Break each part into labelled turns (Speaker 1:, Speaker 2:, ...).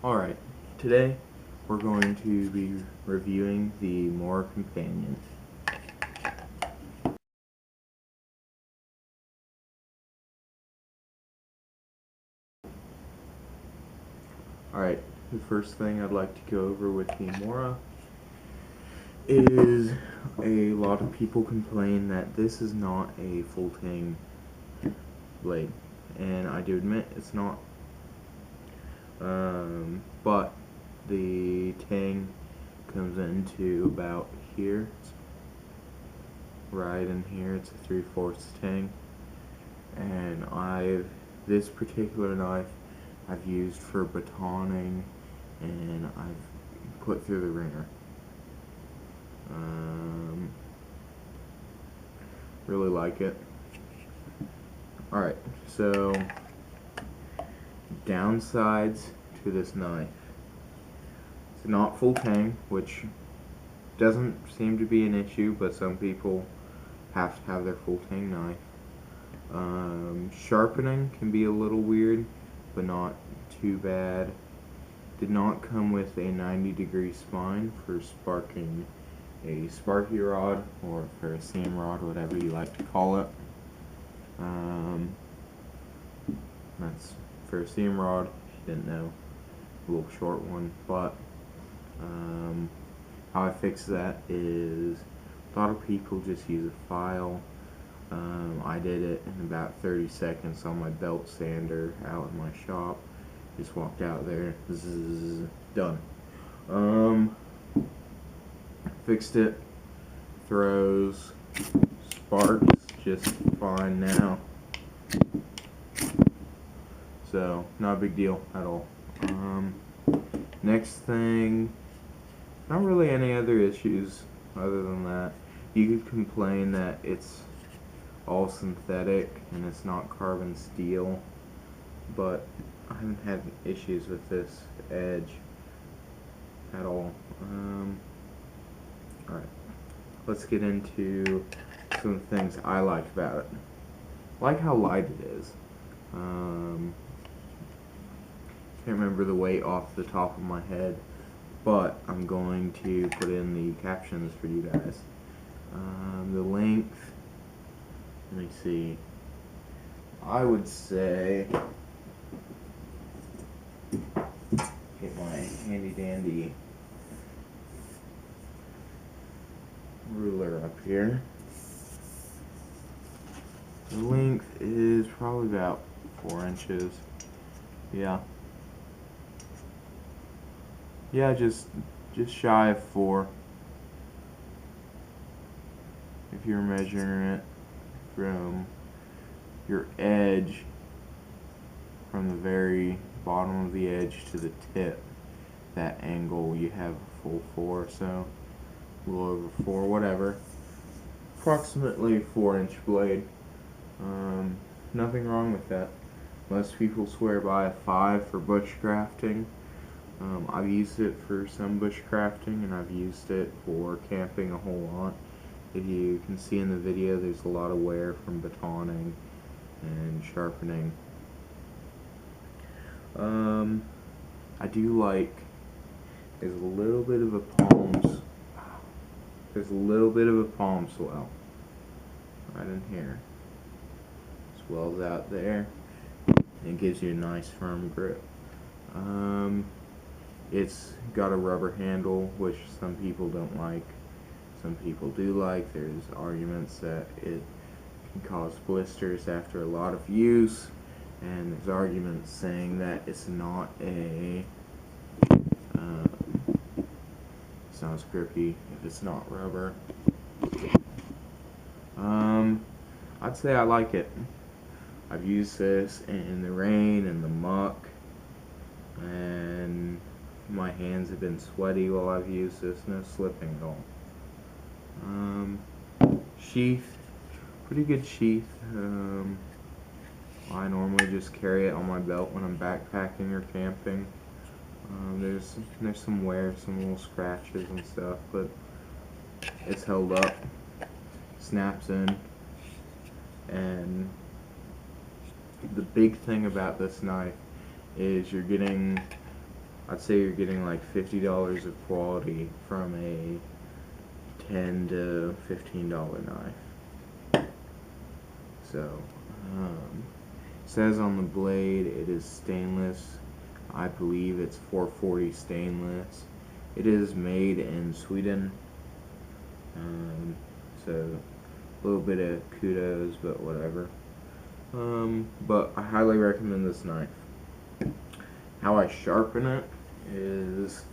Speaker 1: Alright, today we're going to be reviewing the Mora companion. Alright, the first thing I'd like to go over with the Mora is a lot of people complain that this is not a full tang blade, and I do admit it's not. But the tang comes into about here, right in here. It's a 3/4 tang, and this particular knife I've used for batoning, and I've put through the ringer. Really like it. Alright, so downsides to this knife. It's not full tang, which doesn't seem to be an issue, but some people have to have their full tang knife. Sharpening can be a little weird, but not too bad. Did not come with a 90-degree spine for sparking a sparky rod, or for a seam rod, whatever you like to call it. That's for a seam rod, if you didn't know, a little short one. But how I fix that is a lot of people just use a file. I did it in about 30 seconds on my belt sander out in my shop. Just walked out there, zzz, done. Fixed it, throws, sparks just fine now. So, not a big deal at all. Next thing, not really any other issues other than that. You could complain that it's all synthetic and it's not carbon steel, but I haven't had issues with this edge at all. Alright, let's get into some things I like about it. I like how light it is. Can't remember the weight off the top of my head, but I'm going to put in the captions for you guys. The length, let me see, I would say, get my handy dandy ruler up here. The length is probably about 4 inches. Yeah, just shy of 4. If you're measuring it from your edge, from the very bottom of the edge to the tip, that angle, you have a full 4, so a little over 4, whatever. Approximately 4-inch blade. Nothing wrong with that. Most people swear by a 5 for bushcrafting. I've used it for some bushcrafting, and I've used it for camping a whole lot. If you can see in the video, there's a lot of wear from batoning and sharpening. I do like, there's a little bit of a palm swell right in here. Swells out there. It gives you a nice firm grip. It's got a rubber handle, which some people don't like. Some people do like. There's arguments that it can cause blisters after a lot of use, and there's arguments saying that it's not it's not as grippy if it's not rubber. I'd say I like it. I've used this in the rain and the muck, and my hands have been sweaty while I've used this. No slipping at all. Sheath, pretty good sheath. I normally just carry it on my belt when I'm backpacking or camping. There's some wear, some little scratches and stuff, but it's held up, snaps in. And the big thing about this knife is you're getting I'd say you're getting like $50 of quality from a $10 to $15 knife. So, it says on the blade it is stainless. I believe it's 440 stainless. It is made in Sweden. So a little bit of kudos, but whatever. But I highly recommend this knife. How I sharpen it is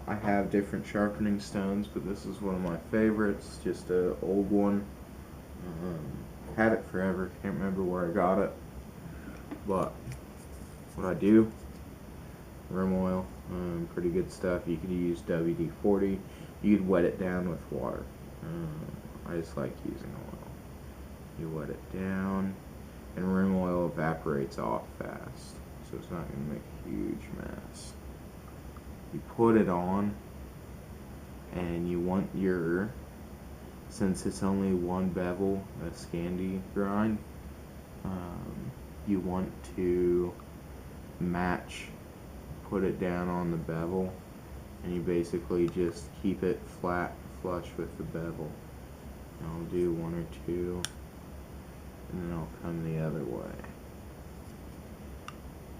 Speaker 1: I have different sharpening stones, but this is one of my favorites, just an old one. Had it forever, can't remember where I got it, but what I do, rim oil, pretty good stuff. You could use WD-40, you could wet it down with water. I just like using oil. You wet it down, and rim oil evaporates off fast, so it's not going to make a huge mess. You put it on, and you want your, since it's only one bevel, a Scandi grind, you want to match, put it down on the bevel, and you basically just keep it flat, flush with the bevel. And I'll do one or two, and then I'll come the other way.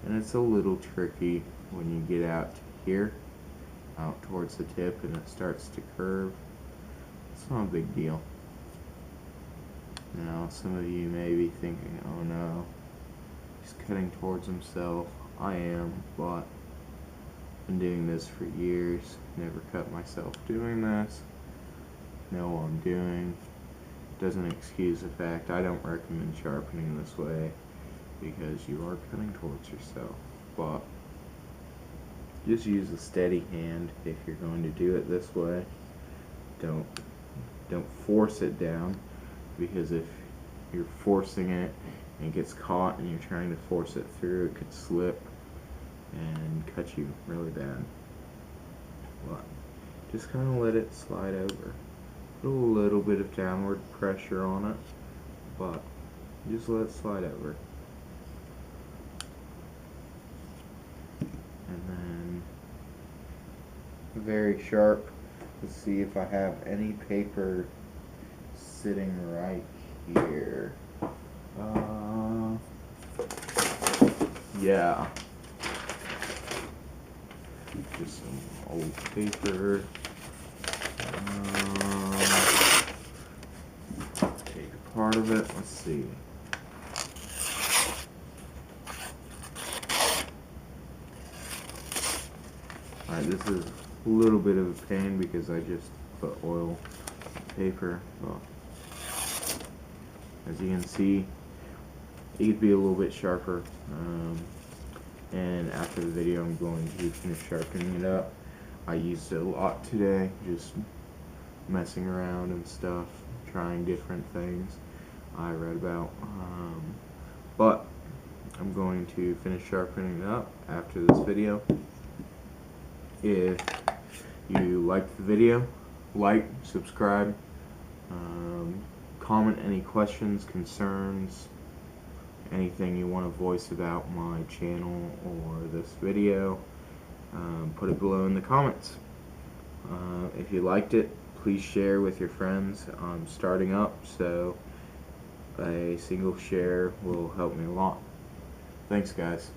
Speaker 1: And it's a little tricky when you get out to here, out towards the tip, and it starts to curve. It's not a big deal. Now, some of you may be thinking, oh no, he's cutting towards himself. I am, but I've been doing this for years, never cut myself doing this. Know what I'm doing. Doesn't excuse the fact I don't recommend sharpening this way, because you are cutting towards yourself. But just use a steady hand if you're going to do it this way. Don't force it down, because if you're forcing it and it gets caught and you're trying to force it through, it could slip and cut you really bad. But just kind of let it slide over. Put a little bit of downward pressure on it, but just let it slide over. And then very sharp. Let's see if I have any paper sitting right here. Yeah. Just some old paper. Take a part of it. Let's see. Alright, this is a little bit of a pain because I just put oil on paper. Well, as you can see, it could be a little bit sharper. And after the video, I'm going to finish sharpening it up. I used it a lot today, just messing around and stuff, trying different things I read about. But I'm going to finish sharpening it up after this video. If you liked the video, like, subscribe, comment any questions, concerns, anything you want to voice about my channel or this video, put it below in the comments. If you liked it, please share with your friends. I'm starting up, so a single share will help me a lot. Thanks, guys.